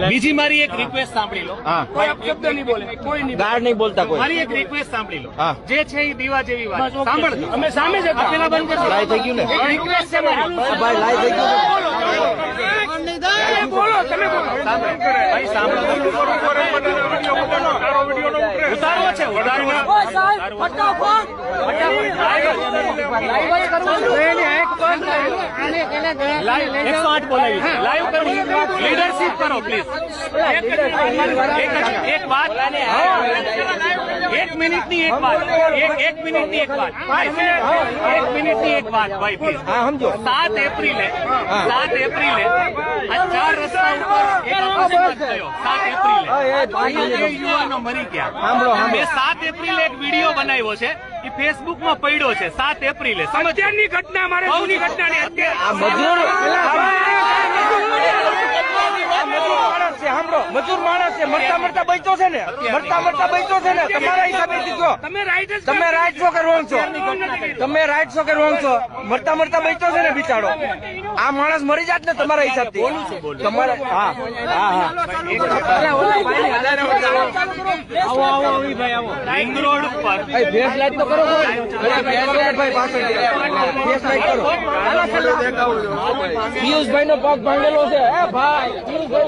બીજી મારી એક રિક્વેસ્ટ સાંભળી લો. કોઈ શબ્દ નહીં બોલે, કોઈ નહીં ગાળ નહીં બોલતા કોઈ. મારી એક રિક્વેસ્ટ સાંભળી લો. જે છે એ દીવા જેવી વાત સાંભળજો. અમે સામે જ હતા. પેલા બંધ કરજો. લાઈ થઈ ગયું ને. એક રિક્વેસ્ટ છે મારી. ભાઈ લાઈ થઈ ગયું. બોલો તમે બોલો. ભાઈ સાંભળો. ઉતારવો છે ઉતારવો. ફટાફટ. 108 બોલાવી છે. લાઈવ કરવું. લીડરશીપ કરો પ્લીઝ. એક વાત 1 મિનિટની એક વાત. 1 મિનિટની એક વાત. 1 મિનિટની એક વાત ભાઈ પ્લીઝ. સમજો 7 એપ્રિલે આ 4 રસ્તા ઉપર એક અકસ્માત થયો. 7 એપ્રિલે યુવાનો મરી ગયા. મેં 7 એપ્રિલે એક વિડીયો બનાવ્યો છે. એ ફેસબુક માં પડ્યો છે. 7 એપ્રિલે અત્યારની ઘટના મારે જૂની ઘટના ની મજૂર માણસ છે. મરતા બચ્યો છે ને. તમારા હિસાબે તમે રાઈટ છો કે રોંગ છો? તમે રાઈટ છો કે રોંગ છો? મરતા બચ્યો છે ને બિચારો. આ માણસ મરી જાત ને તમારા હિસાબથી. તમારે હા રિંગ રોડ ઉપર ફેસ લાઈટ તો કરો. પિયુષભાઈ નો પગ ભાંગેલો છે. ભાઈ